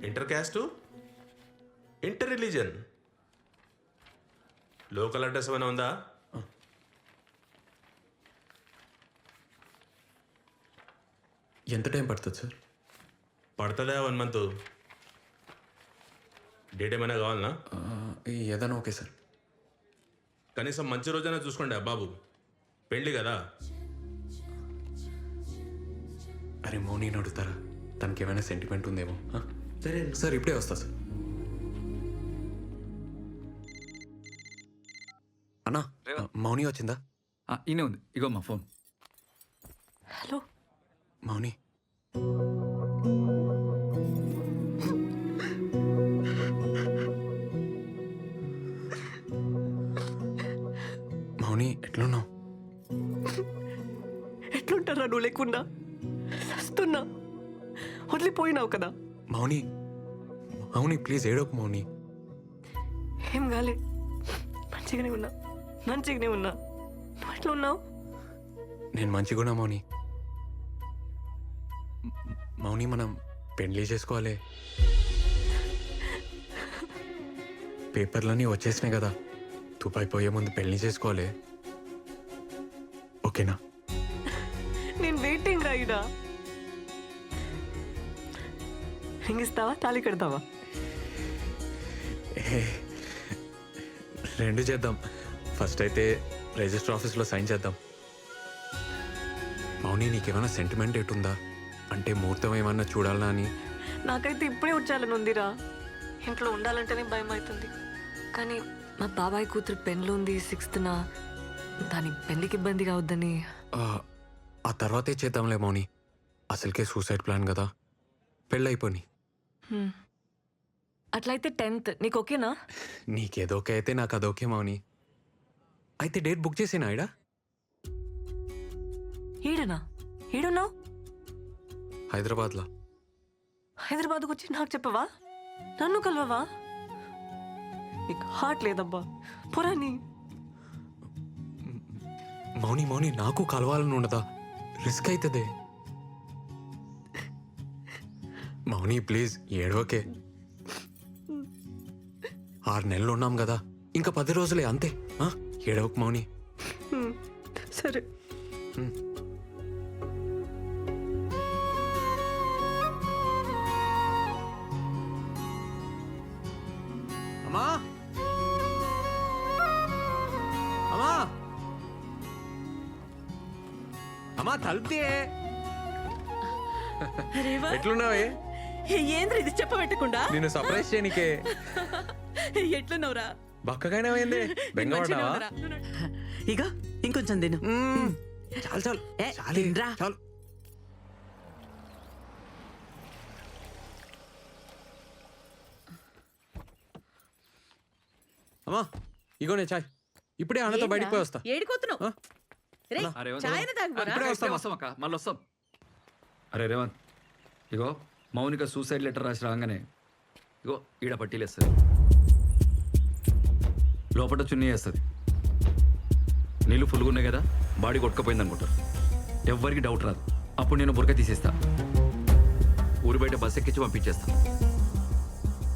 Inter caste, inter religion, local address ఏమైనా ఉందా? ఎంత టైం పడుతుంది సార్? పడుతుందా 1 month? డేట్ ఏమైనా కావాలనా? ఏదైనా ఓకే సార్. కనీసం మంచి రోజైనా చూసుకోండి బాబు, పెళ్ళి కదా. అరే మౌని అడుగుతారా, తనకి ఏమైనా సెంటిమెంట్ ఉందేమో. సరే సార్ ఇప్పుడే వస్తా సార్. అన్నా మౌని వచ్చిందా? ఈయనే ఉంది, ఇగో మా ఫోన్. హలో మౌని మౌని ఎట్లున్నావు? ఎట్లుంటారా నువ్వు లేకుండా? వస్తున్నా, వదిలిపోయినావు కదా. మౌని మౌని ప్లీజ్ ఏడోకు మౌని. ఏం కాలే, మంచిగానే ఉన్నా. నువ్వు ఎట్లా ఉన్నావు? నేను మంచిగున్నా మౌని. మౌని మనం పెళ్లి చేసుకోవాలి. పేపర్లన్నీ వచ్చేసినాయి కదా, తుపాయి పోయే ముందు పెళ్లి చేసుకోవాలి. ఓకేనా? నేను వెయిటింగ్ రాయిడా. రింగ్ ఇస్తావా, తాళి కడతావా? రెండు చేద్దాం. ఫస్ట్ అయితే రిజిస్టర్ ఆఫీస్లో సైన్ చేద్దాం. మౌని నీకేమైనా సెంటిమెంట్ ఎటుందా? అంటే ముహూర్తం ఏమన్నా చూడాలనా అని. నాకైతే ఇప్పుడే వచ్చాలని ఉందిరా. ఇంట్లో ఉండాలంటేనే భయం అవుతుంది. కానీ మా బాబాయ్ కూతురు పెళ్ళి ఉంది 6th. దాని పెళ్ళికి ఇబ్బంది కావద్దని. ఆ తర్వాతే చేద్దాంలే మౌని, అసలుకే సూసైడ్ ప్లాన్ కదా. పెళ్ళైపోని. అట్లయితే 10th నీకు ఓకేనా? నీకేదోకే అయితే నాకు అదోకే మౌని. అయితే డేట్ బుక్ చేసేనా ఇడా? ఈడనా? ఈడున్నావు? హైదరాబాద్లో. హైదరాబాద్కు వచ్చి నాకు చెప్పవా? నన్ను కలవవా? నీకు హార్ట్ లేదబ్బా, పురాని. మౌని మౌని నాకు కలవాలని ఉండదా? రిస్క్ అవుతుంది మౌని, ప్లీజ్ ఏడవకే. 6 నెలలు ఉన్నాం కదా, ఇంకా 10 రోజులే అంతే. ఏడవకు మౌని. సరే. అమ్మా అమ్మా అమ్మా తలుపుతే. ఎట్లున్నావే? ఏంద్ర ఇది చెప్పబెట్టకుండా నిన్ను సర్ప్రైజ్ చేయనికే. ఎట్లున్నావురా? బక్కగానేమైంది? బెంగపడ్డావా? ఇక ఇంకొంచెం తిను. చాలు చాలు తినరా. చాలు. అమ్మా ఇగోనే చాయ్. ఇప్పుడే అన్నతో బయటికి పోయి వస్తా. ఏడిపోతున్నావు? రేయ్, చాయ్ తాగిపోరా. ఇప్పుడే వస్తాం అక్క, మళ్ళీ వస్తాం. అరే రేవంత్, ఇగో మౌనిక సూసైడ్ లెటర్ రాసి రాగానే ఇగో ఈడ పట్టీలేస్తుంది, లోపల చున్నీ వేస్తుంది. నీళ్ళు ఫుల్గా ఉన్నాయి కదా, బాడీ కొట్టుకుపోయింది అనుకుంటారు. ఎవ్వరికి డౌట్ రాదు. అప్పుడు నేను బురక తీసేస్తా, ఊరి బయట బస్ ఎక్కించి పంపించేస్తా.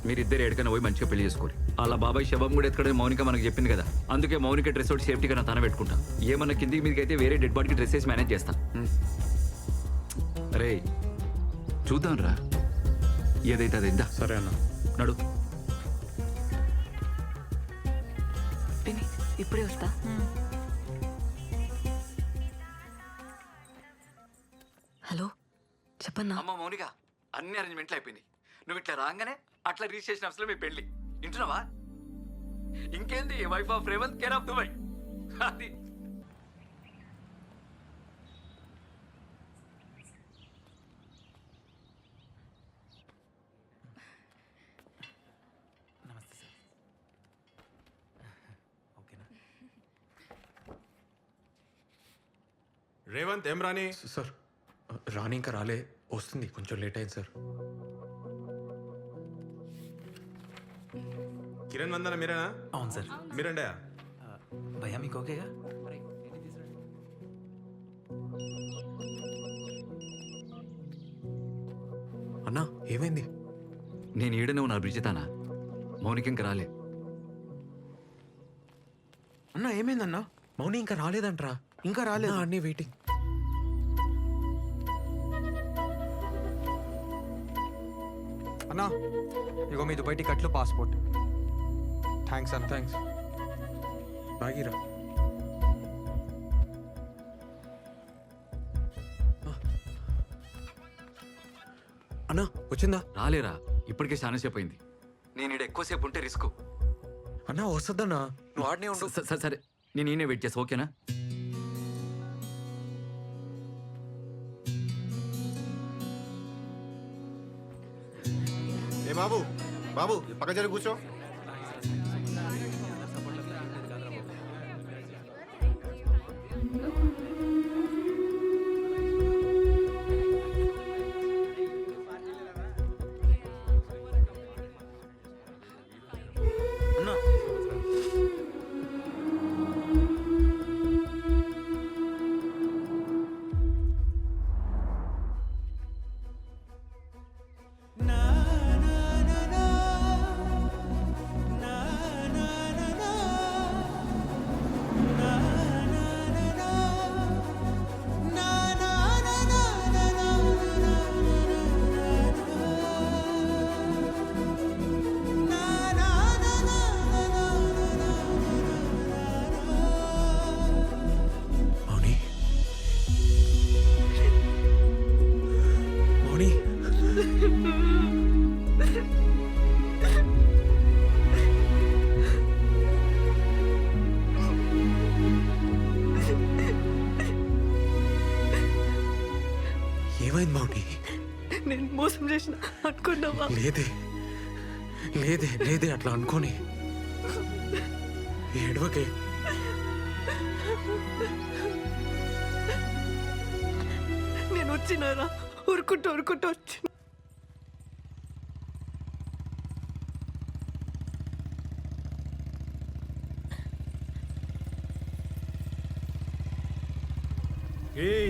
మీరిద్దరు ఎక్కడికైనా పోయి మంచిగా పెళ్లి చేసుకోవాలి. అలా బాబాయ్ శవం కూడా ఎత్తుకడే మౌనిక మనకు చెప్పింది కదా, అందుకే మౌనిక డ్రెస్ ఒకటి సేఫ్టీగా నా తన పెట్టుకుంటా. ఏమన్నా కిందికి మీదకి అయితే వేరే డెడ్ బాడీకి డ్రెస్ వేసి మేనేజ్ చేస్తా. అరే చూద్దాం రా, ఏదైతే అది ఇందా. సరే అన్న, నడు. పిన్ని ఇప్పుడే వస్తా. హలో చెప్పన్నా. అమ్మ మౌనిక, అన్ని అరేంజ్మెంట్లు అయిపోయినాయి. నువ్వు ఇట్లా రాగానే అట్లా రిజిస్ట్రేషన్ ఆఫీస్లో మీ పెళ్లి. వింటున్నావా? ఇంకేంది, wife of Revanth, care of Dubai. అది రేవంత్ ఏం రాని? సార్ రాని ఇంకా రాలే, వస్తుంది, కొంచెం లేట్ అయింది సార్. కిరణ్ వందన మీరేనా? అవును సార్. మీరండే? భయ్యా మీకు ఓకేగా? అన్నా ఏమైంది? నేను ఈడనే ఉన్నా బ్రిజితానా, మౌనికి ఇంకా రాలే. అన్నా ఏమైందన్నా? మౌని ఇంకా రాలేదంట్రా. ఇంకా రాలేదు. అన్నీ వెయిటింగ్. అన్నా ఇగో మీ దుబాయ్ టికెట్లు పాస్పోర్ట్. థ్యాంక్స్ అన్న. థ్యాంక్స్. బాగిరా. అన్నా వచ్చిందా? రాలేరా, ఇప్పటికే చాలా సేపు అయింది. నేను ఈడ ఎక్కువసేపు ఉంటే రిస్క్. అన్నా వస్తుందన్నా, నువ్వు ఆడనే ఉండు. సరే నేను ఈయనే వెయిట్ చేస్తా, ఓకేనా? ఏ బాబు బాబు పక్క జరి కూర్చో. అన్నా మౌని మౌని ఏమైంది మౌని? నేను మోసం చేసిన అనుకున్నావా? లేదే లేదే లేదే అట్లా అనుకోని ఏడవకే. నేను వచ్చినారా ఉరుకుంటూ వచ్చి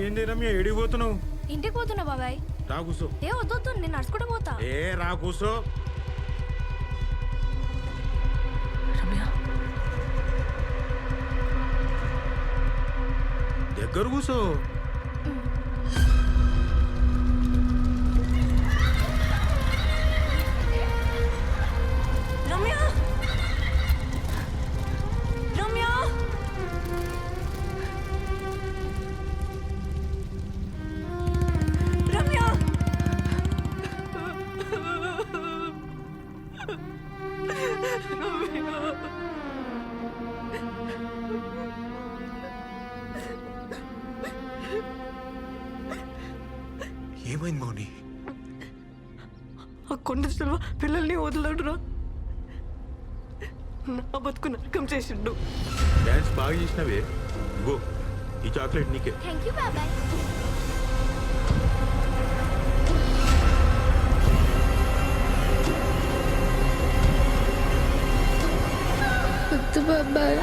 ఏంది రమ్య ఎడిగిపోతున్నావు? ఇంటికి పోతున్నా బాబాయ్. రా కూసో. ఏ వద్దు, నేను నడుచుకుంటూ పోతా. రా కూసో. రమ్య దగ్గర కూసో. రమ్య రమ్య రమ్య ఏమైంది మౌని? ఆ కొండ సెల్వ పిల్లల్ని వదలడురా. నా బతుకు నరకం చేసిండు. డాన్స్ బాగా చేసినవే. గో ఈ చాక్లెట్ నీకే. థ్యాంక్ యూ బాబాయ్. వద్దు బాబాయ్.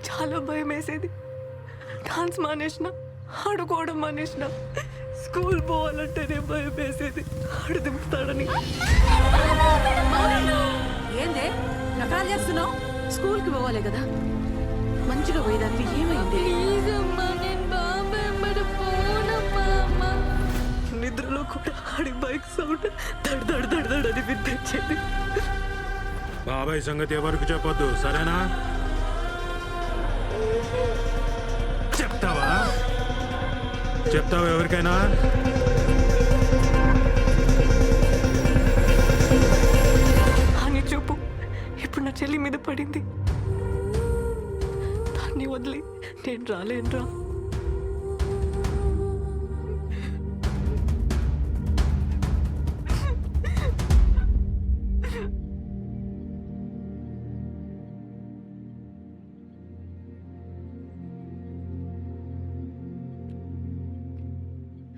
చాలా భయం వేసేది. డాన్స్ మానేసిన, ఆడుకోవడం మానేసిన, స్కూల్ పోవాలంటేనే భయం వేసేది. ఆడు దింపుతాడని. ఏందే నకరాలు చేస్తున్నావు? స్కూల్కి పోవాలి కదా, మంచిగా పోయేదానికి ఏమైంది? ప్లీజ్ అమ్మా, నేను బాబాయ్ మరి పోనమ్మా అమ్మా. నిద్రలో కూడా ఆడి బైక్ సౌండ్ దడ్ దడ్ దడ్ దడ్ అని వినిపించేది. బాబాయ్ సంగతి ఎవరికి చెప్పొద్దు, సరేనా? చెప్తావా ఎవరికైనా? అని చూపు ఇప్పుడు నా చెల్లి మీద పడింది. దాన్ని వదిలి నేను రాలేనురా.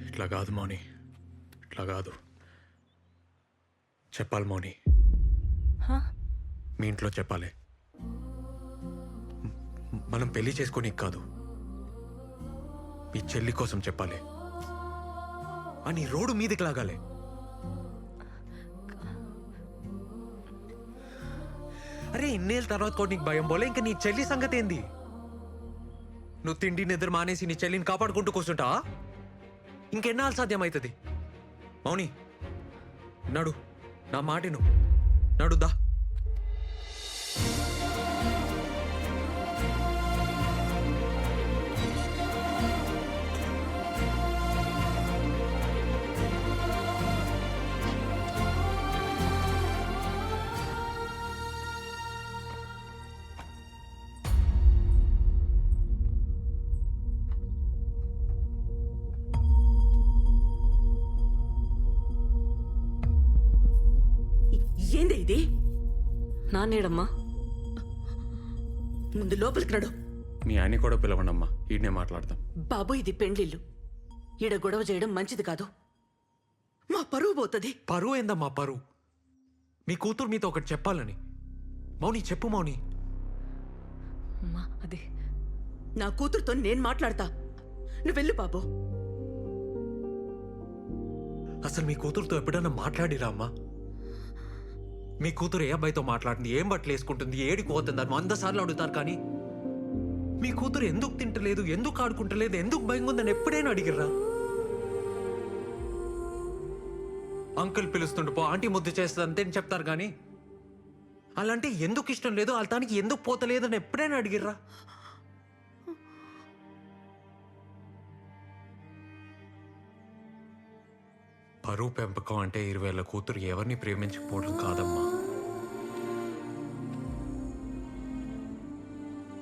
ఇట్లా కాదు మౌని, ఇట్లా కాదు. చెప్పాలి మౌని, మీ ఇంట్లో చెప్పాలి. మనం పెళ్లి చేసుకోనీకి కాదు, మీ చెల్లి కోసం చెప్పాలి అని రోడ్డు మీదకి లాగాలి. అరే ఇన్నేళ్ళ తర్వాత కూడా నీకు భయం పోలే, ఇంకా నీ చెల్లి సంగతి ఏంది? నువ్వు తిండి నిద్ర మానేసి నీ చెల్లిని కాపాడుకుంటూ కూర్చుంటావా? ఇంకెన్నాళ్ళు సాధ్యమవుతుంది? మౌని నడు, నా మాటిను, నడుదా. ఏంది ఇది? నానేడమ్మా? ముందు లోపలికి నడు. మీ ఆయన కూడా పిలవండమ్మా, ఈడనే మాట్లాడదాం. బాబు ఇది పెండ్లిల్లు, ఈడ గొడవ చేయడం మంచిది కాదు. మా పరువు పోతుంది. పరువు ఏందమ్మా పరువు? మీ కూతురు మీతో ఒకటి చెప్పాలని. మౌని చెప్పు మౌని. అమ్మా అది నా కూతురుతో నేను మాట్లాడతా, నువ్వు వెళ్ళు బాబు. అసలు మీ కూతురుతో ఎప్పుడైనా మాట్లాడిరా అమ్మా? మీ కూతురు ఏ అబ్బాయితో మాట్లాడుతుంది, ఏం బట్టలు వేసుకుంటుంది, ఏడికి పోతుంది అని 100 సార్లు అడుగుతారు. కానీ మీ కూతురు ఎందుకు తింటలేదు, ఎందుకు ఆడుకుంటలేదు, ఎందుకు భయంగా ఉందని ఎప్పుడైనా అడిగిర్రా? అంకుల్ పిలుస్తుండు పో, ఆంటీ ముద్దు చేస్తుంది అంతే అని చెప్తారు. కానీ అలాంటి ఎందుకు ఇష్టం లేదు, వాళ్ళకి ఎందుకు పోతలేదు అని ఎప్పుడైనా అడిగిర్రా? పరువు పెంపకం అంటే 20 ఏళ్ల కూతురు ఎవరిని ప్రేమించకపోవడం కాదమ్మా,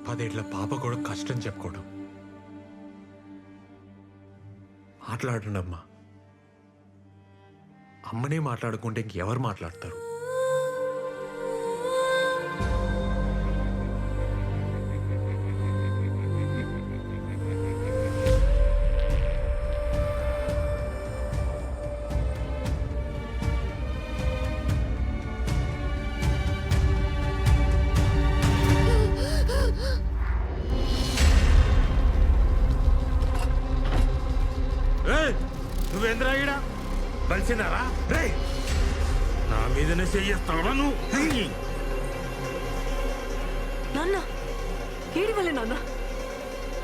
10 ఏళ్ల పాప కూడా కష్టం చెప్పుకోవడం. మాట్లాడండి అమ్మా. అమ్మనే మాట్లాడుకుంటే ఇంకెవరు మాట్లాడతారు? నువ్వేంద్రా ఈడ కలిసినారా? రే నా మీదనే చెయ్యేస్తావా నువ్వు? నాన్న ఏడి వల్లే నాన్న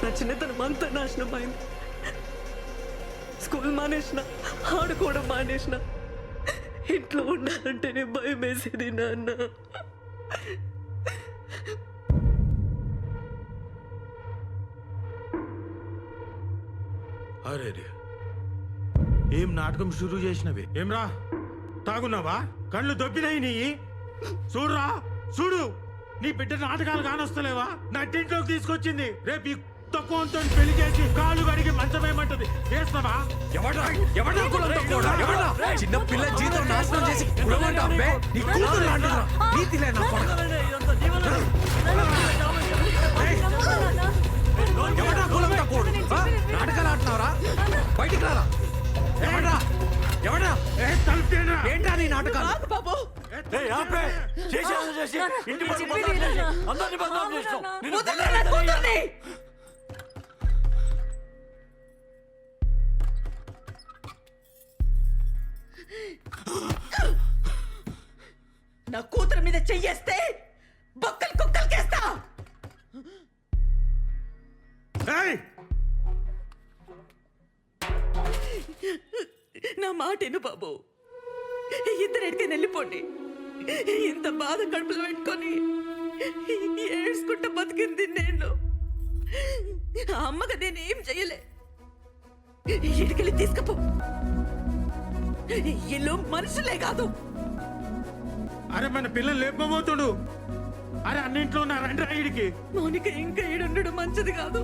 నా చిన్నతనం అంతా నాశనం అయింది. స్కూల్ మానేసిన, ఆడుకోవడం మానేసిన, ఇంట్లో ఉండాలంటేనే భయం వేసేది నాన్న. అరే రే ఏం నాటకం షురూ చేసినవి? ఏమ్రా తాగున్నావా? కళ్ళు దొబ్బినాయి నీ? చూడురా చూడు, నీ బిడ్డ నాటకాలు కానొస్తలేవా? నా టింట్లోకి తీసుకొచ్చింది. రేపు ఈ తక్కువతో పెళ్లి చేసి కాళ్ళు కడిగి మంచమేమంటది. చేస్తావా? చిన్న పిల్ల జీవితం నాశనం చేసి కులమంటా అబ్బే? నీ కూతురు లాంటిదా? నీతిలే నా కొడుకు. ఎవడా కులంతో కూడు? నాటకాలు ఆడుతున్నావురా? బయటికి రారా. ఎవడా ఎవడా ఏంటా నీ నాటకాలు? బాబు నా కూతురు మీద చెయ్యేస్తే బొక్కలు కుక్కలకేస్తా. నా మాటేను బాబు, ఇద్దరు ఎక్కడికైనా వెళ్ళిపోండి. ఇంత బాధ కడుపులో పెట్టుకొని ఏడ్చుకుంటా బతికింది నేను. అమ్మగా నేనేం చెయ్యలే. ఇడికెళ్ళి తీసుకపో. ఇల్లు మనుషులే కాదు. అరే మన పిల్లలు లేపబోతుడు. అరే అన్నింట్లో ఉన్న రండి రాయుడికి. మౌనిక ఇంకా ఈడుండడం మంచిది కాదు.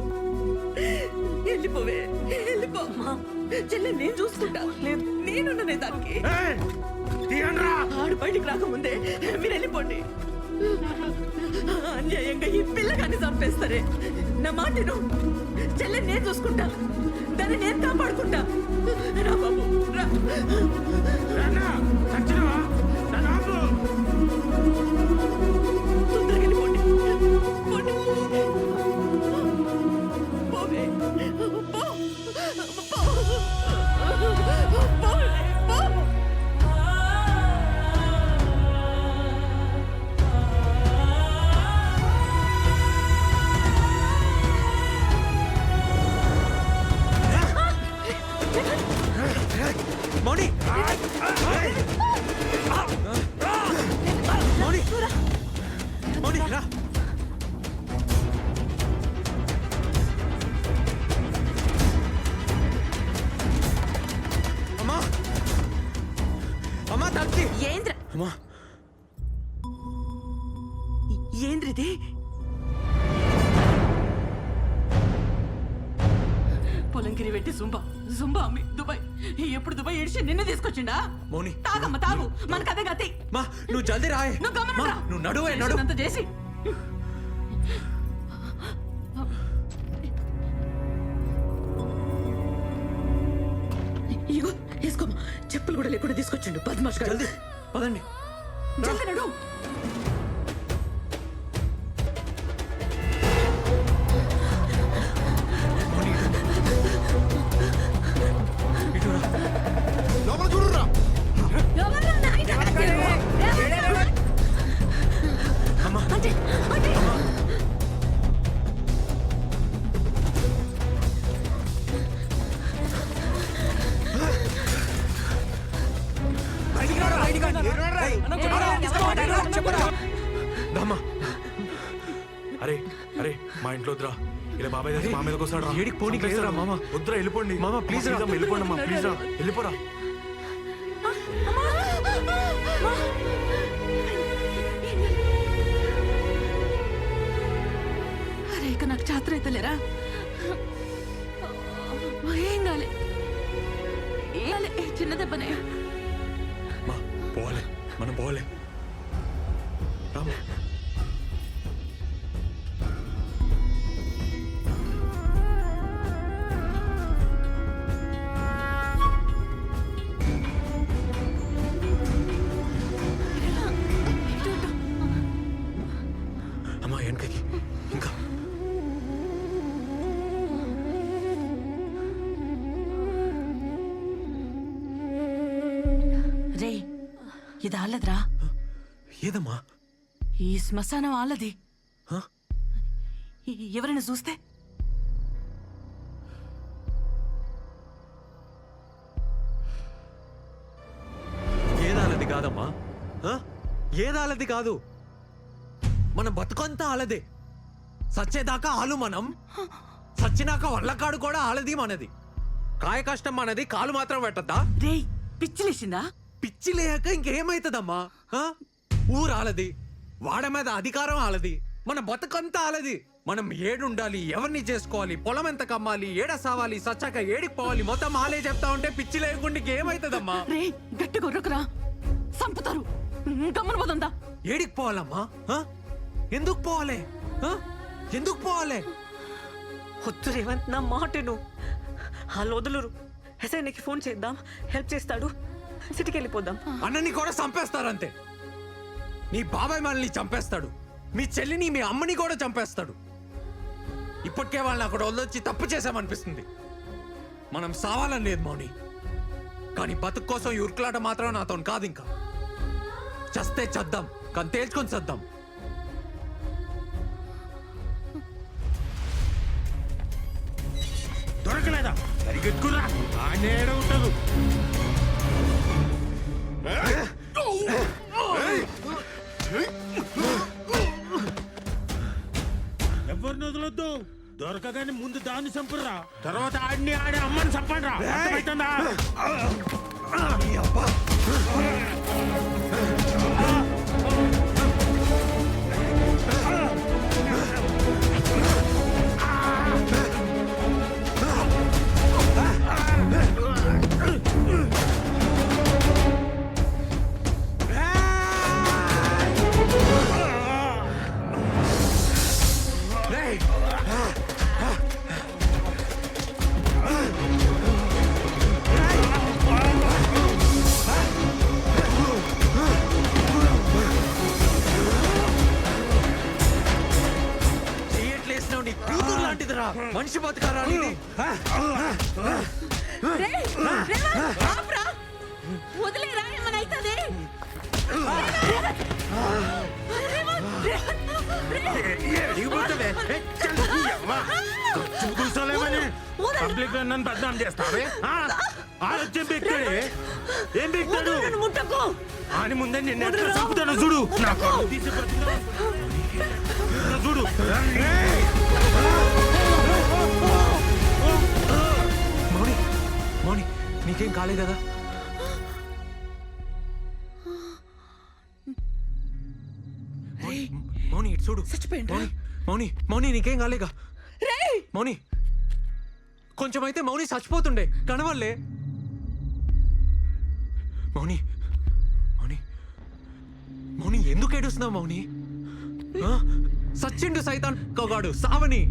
వెళ్ళిపోవే, వెళ్ళిపో. చెల్లె నేను చూసుకుంటా. లేదు నేనున్ననే దానికి. ఆడు బయటికి రాకముందే మీరు వెళ్ళిపోండి. అన్యాయంగా ఈ పిల్లగాన్ని చంపేస్తారే. నా మాటను చెల్లె నేను చూసుకుంటా, దాన్ని నేను కాపాడుకుంటా. రా బాబు రా. ఏంద్రిది? పొలంకిరి పెట్టి జుంబా అమ్మి దుబాయ్. ఎప్పుడు దుబాయ్ ఏడిచి నిన్ను తీసుకొచ్చిండా? మౌని తాగమ్మ తాగు, మనకు అదే గతి. మా నువ్వు జల్దీ రాయ్. నువ్వు గమనం మా, రా. నువ్వు నడువే నడు. చేసినంత చేసి ఇగో వేసుకోమా. చెప్పులు కూడా లేకుండా తీసుకొచ్చిండు బద్మాష్ గారు. జల్దీ పదండి. జల్దీ నడు. మౌని ఇటు రా. లోపల చూడురా. అమ్మా దమ్మా అరే అరే మా ఇంట్లో వద్దురా ఇలా బాబాయ్ దగ్గర మా మీదకి వస్తాడు రా. ఏడికి పోనీకి లేదురా మామ. వద్దురా వెళ్ళిపోండి మామ, ప్లీజ్ రా. వెళ్ళిపోండి అమ్మా ప్లీజ్ రా వెళ్ళిపోరా. అరే ఇక నాకు చాత్ర అవుతలేరా? ఏం కాలే, ఏం కాలే. చిన్న దెబ్బనే. మా పోలే మనం పోలే రామా. అమ్మా వెనకకి ఇంకా రే ఇది ఆలదురా. ఏదమ్మా? ఈ శ్మశానం ఆలది. హ? ఎవరైనా చూస్తే? ఏదాలది కాదమ్మా. ఏదాలది కాదు. మన బతుకంతా ఆలదే. సచ్చేదాకా ఆలు మనం, సచ్చినాక వల్లకాడు కూడా ఆలది మనది. కాయ కష్టం మనది, కాలు మాత్రం పెట్టద్దా? రే పిచ్చిలేసిందా? పిచ్చి లేక ఇంకేమైతుందమ్మా? ఊరు ఆలది, వాడ మీద అధికారం ఆలది, మన బతుకంతా ఆలది. మనం ఏడుండాలి, ఎవరిని చేసుకోవాలి, పొలం ఎంత కమ్మాలి, ఏడ సావాలి, సచ్చాక ఏడికి పోవాలి, మొత్తం ఆలే చెప్తా ఉంటే పిచ్చి లేకుండా ఏమైతుందమ్మా? రే గట్టి కొర్రకురా, సంపుతారు. గమ్మన పోతుందా? ఏడికి పోవాలమ్మా? ఎందుకు పోవాలి? ఎందుకు పోవాలి? వద్దు రేవంత్, నా మాట నువ్వు వాళ్ళు వదులురు. ఎస్ఐకి ఫోన్ చేద్దాం, హెల్ప్ చేస్తాడు. సిటీకి వెళ్ళిపోదాం. అన్నని కూడా చంపేస్తారంతే. నీ బాబాయ్ మనల్ని చంపేస్తాడు, మీ చెల్లిని మీ అమ్మని కూడా చంపేస్తాడు. ఇప్పటికే వాళ్ళని అక్కడ వదిలొచ్చి తప్పు చేశామనిపిస్తుంది. మనం సావాలని లేదు మౌని, కానీ బతుకు కోసం ఈ ఉరుకులాట మాత్రం నాతో కాదు. ఇంకా చస్తే చద్దాం, కానీ తేల్చుకొని చద్దాం. దొరకలేదా? సరిగెట్టుకురా, ఆనే ఉంటారు. ఎవరిని వదలొద్దు. దొరకగానే ముందు దాన్ని చంపురా, తర్వాత ఆడిని ఆడే అమ్మని చంపండి రా. అర్థమవుతుందా? చేయట్లేసినావు, నీ కూతురు లాంటిదిరా. మనిషి బతకారా ఇది? వదిలేరా, ఏమన్నా అవుతుంది? కూర్చోలేమని పబ్లిక్ లో నన్ను బద్నాం చేస్తావే? ఆలోచన బిక్తాడే. ఏం బిక్తాడు? ముట్టకు. అని ముందే నిన్ను ఎట్లా చంపుతాను చూడు. నా కళ్ళు తీసి బతుకుతాను. చూడు. మౌని, మౌని నీకేం కాలేదు కదా? మౌని ఇటు చూడు చచ్చిపోయిండ్రా? మౌని మౌని మౌని నీకేం కాలేగా రేయ్ మౌని కొంచెం అయితే మౌని చచ్చిపోతుండే కనవల్లే మౌని మౌని మౌని ఎందుకు ఏడుస్తున్నావు మౌని ఆ? సచ్చిండు సైతాన్ కోగాడు సావని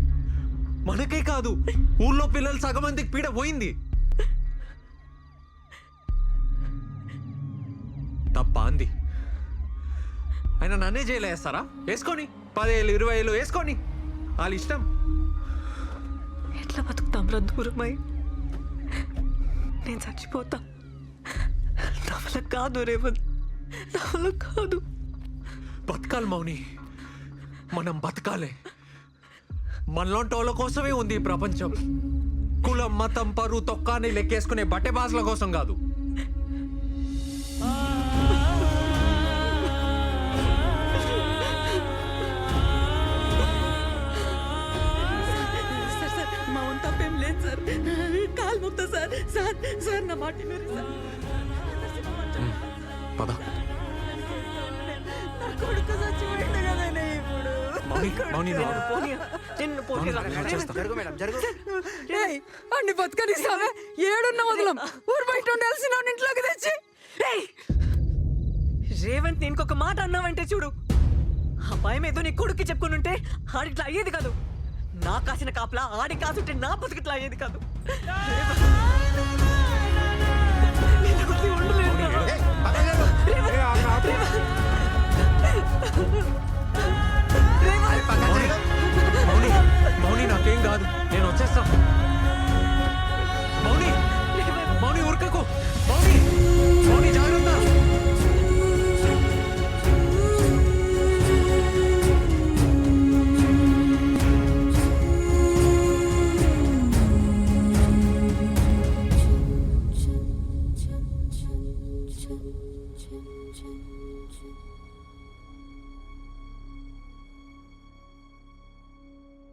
మనకే కాదు ఊళ్ళో పిల్లలు సగం మందికి పీడ పోయింది తప్ప అంది ఆయన నన్నే జైలు వేస్తారా వేసుకొని 10,000 20,000 వేసుకొని వాళ్ళ ఇష్టం ఎట్లా బతుకుతాం రా దూరమై నేను చచ్చిపోతా నా వల్ల కాదు రేవంత్ నా వల్ల కాదు బతకాలి మౌని మనం బతకాలి మనలోంటి వాళ్ళ కోసమే ఉంది ఈ ప్రపంచం కులం మతం పరువు తొక్కాని లెక్కేసుకునే బట్టె బాసుల కోసం కాదు సార్ సార్ మా వంత తప్పేం లేదు సార్ కాలు ముక్తా సార్ సార్ సార్ నా మాట వినరు సార్ పద నా కొడుకు చచ్చిపోయింది కదనే ఇప్పుడు మౌని మౌని నువ్వు ఆగు. నిన్ను పోనీరా. నేను చేస్తా. ఏయ్, అన్ని బతకనిస్తావే ఏడున్న వదలం ఊరు బయట ఉండాల్సిన వాడిని ఇంట్లోకి తెచ్చి ఏయ్! రేవంత్ నేను ఇంకొక మాట అన్నావంటే చూడు ఆ భయం ఏదో నీ కొడుక్కి చెప్పుకుని ఉంటే ఆడిట్లా అయ్యేది కాదు నా కాసిన కాపలా ఆడి కాసుంటే నా బతుకిట్లా అయ్యేది కాదు నిన్ను వదిలి ఉండలేను రా. రేవంత్!